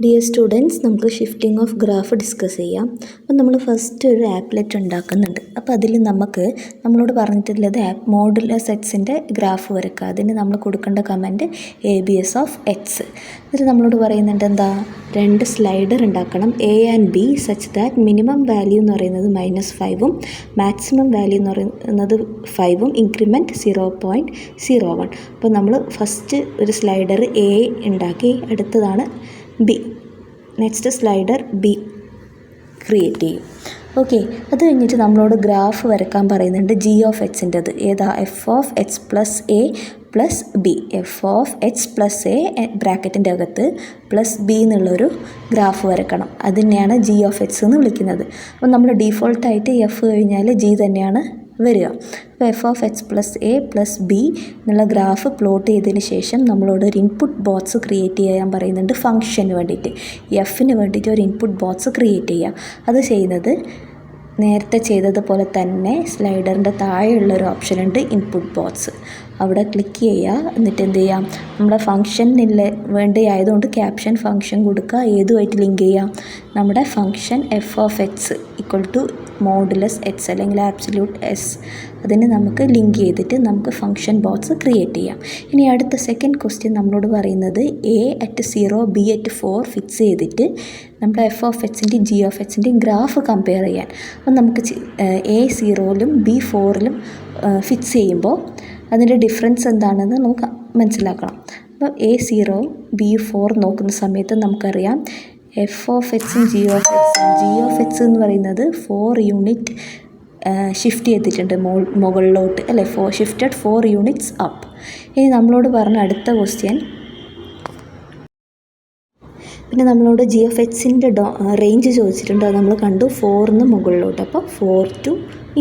Dear students, നമുക്ക് shifting of graph discuss ചെയ്യാം. അപ്പം നമ്മൾ ഫസ്റ്റ് ഒരു ആപ്ലെറ്റ് ഉണ്ടാക്കുന്നുണ്ട്. അപ്പോൾ അതിൽ നമ്മളോട് പറഞ്ഞിട്ടുള്ളത് മോഡുലർ സെറ്റ്സിൻ്റെ ഗ്രാഫ് വരയ്ക്കുക. അതിന് നമ്മൾ കൊടുക്കേണ്ട കമൻറ്റ് ABS ഓഫ് എക്സ്. എന്നിട്ട് നമ്മളോട് പറയുന്നുണ്ട് എന്താ, 2 സ്ലൈഡർ ഉണ്ടാക്കണം, A and B such that minimum value എന്ന് പറയുന്നത് -5ഉം മാക്സിമം വാല്യൂ എന്ന് പറയുന്നത് 5ഉം ഇൻക്രിമെൻറ്റ് 0.01. അപ്പോൾ നമ്മൾ ഫസ്റ്റ് ഒരു സ്ലൈഡർ A ഉണ്ടാക്കി, അടുത്തതാണ് B, next slider B create ചെയ്യും. ഓക്കെ, അത് കഴിഞ്ഞിട്ട് നമ്മളോട് ഗ്രാഫ് വരയ്ക്കാൻ പറയുന്നുണ്ട് G ഓഫ് എക്സിൻ്റെത്. ഏതാ? f(x+a + b). f(x+a) ബ്രാക്കറ്റിൻ്റെ അകത്ത് +b എന്നുള്ളൊരു ഗ്രാഫ് വരക്കണം. അത് തന്നെയാണ് G ഓഫ് എക്സ് എന്ന് വിളിക്കുന്നത്. അപ്പം നമ്മൾ ഡീഫോൾട്ടായിട്ട് F കഴിഞ്ഞാൽ G തന്നെയാണ് വരിക. അപ്പോൾ f(x+a + b) എന്നുള്ള ഗ്രാഫ് പ്ലോട്ട് ചെയ്തതിന് ശേഷം നമ്മളോട് ഒരു ഇൻപുട്ട് ബോക്സ് ക്രിയേറ്റ് ചെയ്യാൻ പറയുന്നുണ്ട്. ഫംഗ്ഷന് വേണ്ടിയിട്ട്, എഫിന് വേണ്ടിയിട്ട് ഒരു ഇൻപുട്ട് ബോക്സ് ക്രിയേറ്റ് ചെയ്യുക. അത് ചെയ്യുന്നത് നേരത്തെ ചെയ്തതുപോലെ തന്നെ സ്ലൈഡറിൻ്റെ താഴെയുള്ളൊരു ഓപ്ഷൻ ഉണ്ട്, ഇൻപുട്ട് ബോക്സ്. അവിടെ ക്ലിക്ക് ചെയ്യുക. എന്നിട്ട് എന്ത് ചെയ്യാം, നമ്മുടെ ഫംഗ്ഷനിൽ വേണ്ടി ആയതുകൊണ്ട് ക്യാപ്ഷൻ ഫംഗ്ഷൻ കൊടുക്കുക. ഏതുമായിട്ട് ലിങ്ക് ചെയ്യാം? നമ്മുടെ ഫംഗ്ഷൻ f(x) മോഡുലസ് എക്സ് അല്ലെങ്കിൽ ആബ്സല്യൂട്ട് എസ്, അതിന് നമുക്ക് ലിങ്ക് ചെയ്തിട്ട് നമുക്ക് ഫംഗ്ഷൻ ബോക്സ് ക്രിയേറ്റ് ചെയ്യാം. ഇനി അടുത്ത സെക്കൻഡ് ക്വസ്റ്റ്യൻ നമ്മളോട് പറയുന്നത് A@0 B@4 ഫിക്സ് ചെയ്തിട്ട് നമ്മുടെ f(x)ൻ്റെയും G ഓഫ് എക്സിൻ്റെയും ഗ്രാഫ് കമ്പയർ ചെയ്യാൻ. അപ്പം നമുക്ക് A0ലും B4ലും ഫിക്സ് ചെയ്യുമ്പോൾ അതിൻ്റെ ഡിഫറൻസ് എന്താണെന്ന് നമുക്ക് മനസ്സിലാക്കണം. അപ്പോൾ A0 B4 നോക്കുന്ന സമയത്ത് നമുക്കറിയാം f(x)ഉം G ഓഫ് എക്സ് എന്ന് പറയുന്നത് 4 യൂണിറ്റ് ഷിഫ്റ്റ് ചെയ്തിട്ടുണ്ട് മുകളിലോട്ട്, അല്ലേ? Shifted 4 units up. ഇനി നമ്മളോട് പറഞ്ഞ അടുത്ത ക്വസ്റ്റ്യൻ, പിന്നെ നമ്മളോട് G ഓഫ് എക്സിൻ്റെ റേഞ്ച് ചോദിച്ചിട്ടുണ്ട്. അത് നമ്മൾ കണ്ടു, 4 മുകളിലോട്ട്, അപ്പോൾ 4 to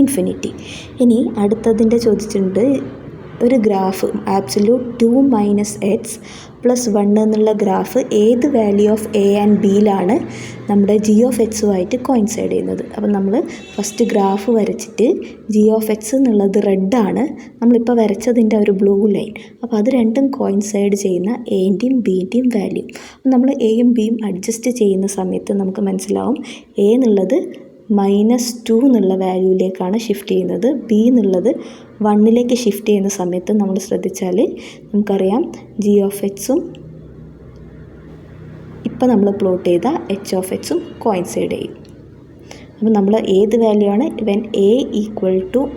ഇൻഫിനിറ്റി. ഇനി അടുത്തതിൻ്റെ ചോദിച്ചിട്ടുണ്ട് ഒരു ഗ്രാഫ് ആബ്സല്യൂട്ട് 2 - x + 1 എന്നുള്ള ഗ്രാഫ് ഏത് വാല്യൂ ഓഫ് A ആൻഡ് Bയിലാണ് നമ്മുടെ G ഓഫ് എക്സുമായിട്ട് കോയിൻസൈഡ് ചെയ്യുന്നത്. അപ്പം നമ്മൾ ഫസ്റ്റ് ഗ്രാഫ് വരച്ചിട്ട് G ഓഫ് എക്സ് എന്നുള്ളത് റെഡാണ്, നമ്മളിപ്പോൾ വരച്ചതിൻ്റെ ഒരു ബ്ലൂ ലൈൻ. അപ്പോൾ അത് രണ്ടും കോയിൻസൈഡ് ചെയ്യുന്ന എൻ്റെയും ബിൻ്റെയും വാല്യൂ. അപ്പം നമ്മൾ എയും ബിയും അഡ്ജസ്റ്റ് ചെയ്യുന്ന സമയത്ത് നമുക്ക് മനസ്സിലാവും A എന്നുള്ളത് -2 എന്നുള്ള വാല്യൂയിലേക്കാണ് ഷിഫ്റ്റ് ചെയ്യുന്നത്, B എന്നുള്ളത് 1ലേക്ക് ഷിഫ്റ്റ് ചെയ്യുന്ന സമയത്ത് നമ്മൾ ശ്രദ്ധിച്ചാൽ നമുക്കറിയാം G ഓഫ് എക്സും ഇപ്പം നമ്മൾ പ്ലോട്ട് ചെയ്ത H ഓഫ് എക്സും കോയിൻസൈഡ് ചെയ്യും. അപ്പോൾ നമ്മൾ ഏത് വാല്യൂ ആണ്? When A =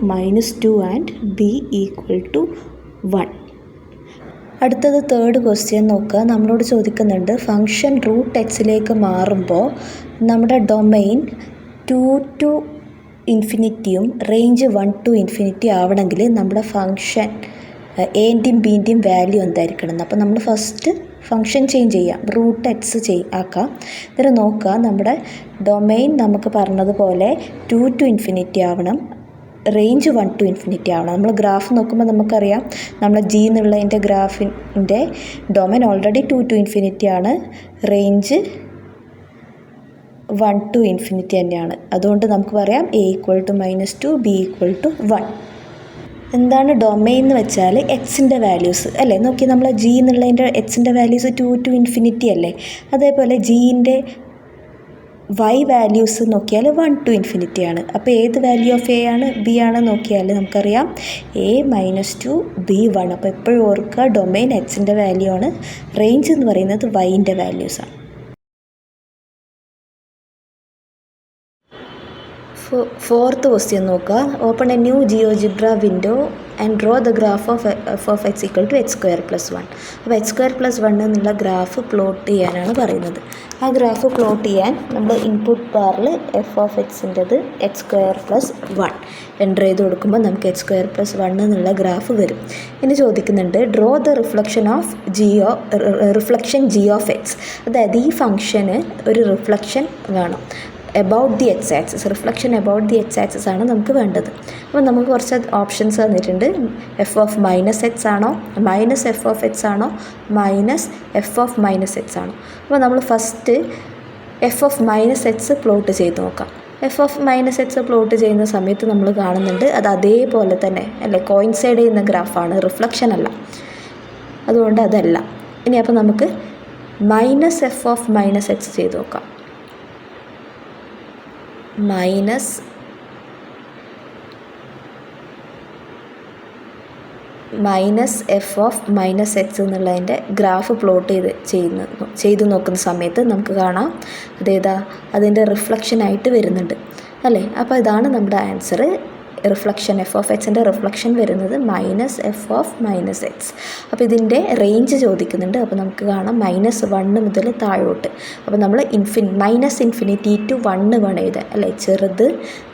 -2 and B = 1. അടുത്തത് തേർഡ് ക്വസ്റ്റ്യൻ നോക്കുക. നമ്മളോട് ചോദിക്കുന്നുണ്ട് ഫംഗ്ഷൻ √x മാറുമ്പോൾ നമ്മുടെ ഡൊമൈൻ 2 to ഇൻഫിനിറ്റിയും റേഞ്ച് 1 to ഇൻഫിനിറ്റി ആവണമെങ്കിൽ നമ്മുടെ ഫംഗ്ഷൻ എൻ്റെയും ബിൻ്റെയും വാല്യൂ എന്തായിരിക്കണം? അപ്പോൾ നമ്മൾ ഫസ്റ്റ് ഫംഗ്ഷൻ ചേഞ്ച് ചെയ്യാം, √x ആക്കാം. എന്നിട്ട് നോക്കുക, നമ്മുടെ ഡൊമൈൻ നമുക്ക് പറഞ്ഞതുപോലെ 2 to ഇൻഫിനിറ്റി ആവണം, റേഞ്ച് 1 to ഇൻഫിനിറ്റി ആവണം. നമ്മൾ ഗ്രാഫ് നോക്കുമ്പോൾ നമുക്കറിയാം നമ്മുടെ G എന്നുള്ളതിൻ്റെ ഗ്രാഫിൻ്റെ ഡൊമൈൻ ഓൾറെഡി 2 to ഇൻഫിനിറ്റി ആണ്, റേഞ്ച് 1 to ഇൻഫിനിറ്റി തന്നെയാണ്. അതുകൊണ്ട് നമുക്ക് പറയാം A = -2 B = 1. എന്താണ് ഡൊമൈൻ എന്ന് വെച്ചാൽ എക്സിൻ്റെ വാല്യൂസ്, അല്ലേ? നോക്കി, നമ്മൾ G എന്നുള്ളതിൻ്റെ എക്സിൻ്റെ വാല്യൂസ് 2 to ഇൻഫിനിറ്റി അല്ലേ? അതേപോലെ Gൻ്റെ Y വാല്യൂസ് നോക്കിയാൽ 1 to ഇൻഫിനിറ്റി ആണ്. അപ്പോൾ ഏത് വാല്യൂ ഓഫ് A ആണ് B ആണ് നോക്കിയാൽ നമുക്കറിയാം A -2 B 1. അപ്പോൾ എപ്പോഴും ഓർക്കുക, ഡൊമൈൻ എക്സിൻ്റെ വാല്യൂ ആണ്, റേഞ്ച് എന്ന് പറയുന്നത് Yൻ്റെ വാല്യൂസാണ്. ഫോർത്ത് ക്വസ്റ്റ്യൻ നോക്കുക. Open A new GeoGebra window and draw the graph of f(x) = x² + 1. അപ്പോൾ x² + 1 എന്നുള്ള ഗ്രാഫ് പ്ലോട്ട് ചെയ്യാനാണ് പറയുന്നത്. ആ ഗ്രാഫ് പ്ലോട്ട് ചെയ്യാൻ നമ്മൾ ഇൻപുട്ട് ബാറിൽ f(x)ൻ്റെത് x² + 1 എൻ്റർ ചെയ്ത് കൊടുക്കുമ്പോൾ നമുക്ക് x² + 1 എന്നുള്ള ഗ്രാഫ് വരും. ഇനി ചോദിക്കുന്നുണ്ട് draw the reflection G of X. അതായത് ഈ ഫംഗ്ഷന് ഒരു റിഫ്ലക്ഷൻ വേണം about the X axis, reflection about the X axis ആണ് നമുക്ക് വേണ്ടത്. അപ്പോൾ നമുക്ക് കുറച്ച് ഓപ്ഷൻസ് തന്നിട്ടുണ്ട്. f ഓഫ് -x ആണോ, -f ഓഫ് x ആണോ, -f ഓഫ് -x ആണോ? അപ്പോൾ നമ്മൾ first f of -x plot ചെയ്ത് നോക്കാം. f ഓഫ് -x പ്ലോട്ട് ചെയ്യുന്ന സമയത്ത് നമ്മൾ കാണുന്നുണ്ട് അത് അതേപോലെ തന്നെ, അല്ലേ? കോയിൻസൈഡ് ചെയ്യുന്ന ഗ്രാഫാണ്, റിഫ്ലക്ഷൻ അല്ല, അതുകൊണ്ട് അതല്ല. ഇനി അപ്പോൾ നമുക്ക് minus F of minus X ചെയ്ത് നോക്കാം. Minus F of minus X എന്നുള്ളതിൻ്റെ ഗ്രാഫ് പ്ലോട്ട് ചെയ്ത് നോക്കുന്ന സമയത്ത് നമുക്ക് കാണാം അതേതാ അതിൻ്റെ റിഫ്ലക്ഷനായിട്ട് വരുന്നുണ്ട് അല്ലേ. അപ്പോൾ ഇതാണ് നമ്മുടെ ആൻസർ. റിഫ്ലക്ഷൻ എഫ് ഓഫ് എക്സിൻ്റെ റിഫ്ലക്ഷൻ വരുന്നത് minus F of minus X. അപ്പോൾ ഇതിൻ്റെ റേഞ്ച് ചോദിക്കുന്നുണ്ട്. അപ്പോൾ നമുക്ക് കാണാം -1 മുതൽ താഴോട്ട്. അപ്പോൾ നമ്മൾ -∞ ടു 1 വേണം എഴുതാൻ അല്ലേ. ചെറുത്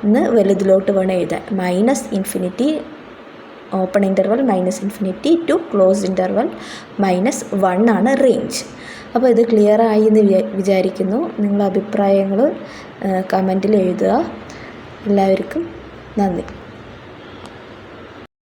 നിന്ന് വലുതിലോട്ട് വേണം എഴുതാൻ. -∞ Open interval -∞ to close interval -1 ആണ് റേഞ്ച്. അപ്പോൾ ഇത് ക്ലിയർ ആയി എന്ന് വിചാരിക്കുന്നു. നിങ്ങളുടെ അഭിപ്രായങ്ങൾ കമൻറ്റിൽ എഴുതുക. എല്ലാവർക്കും നന്ദി.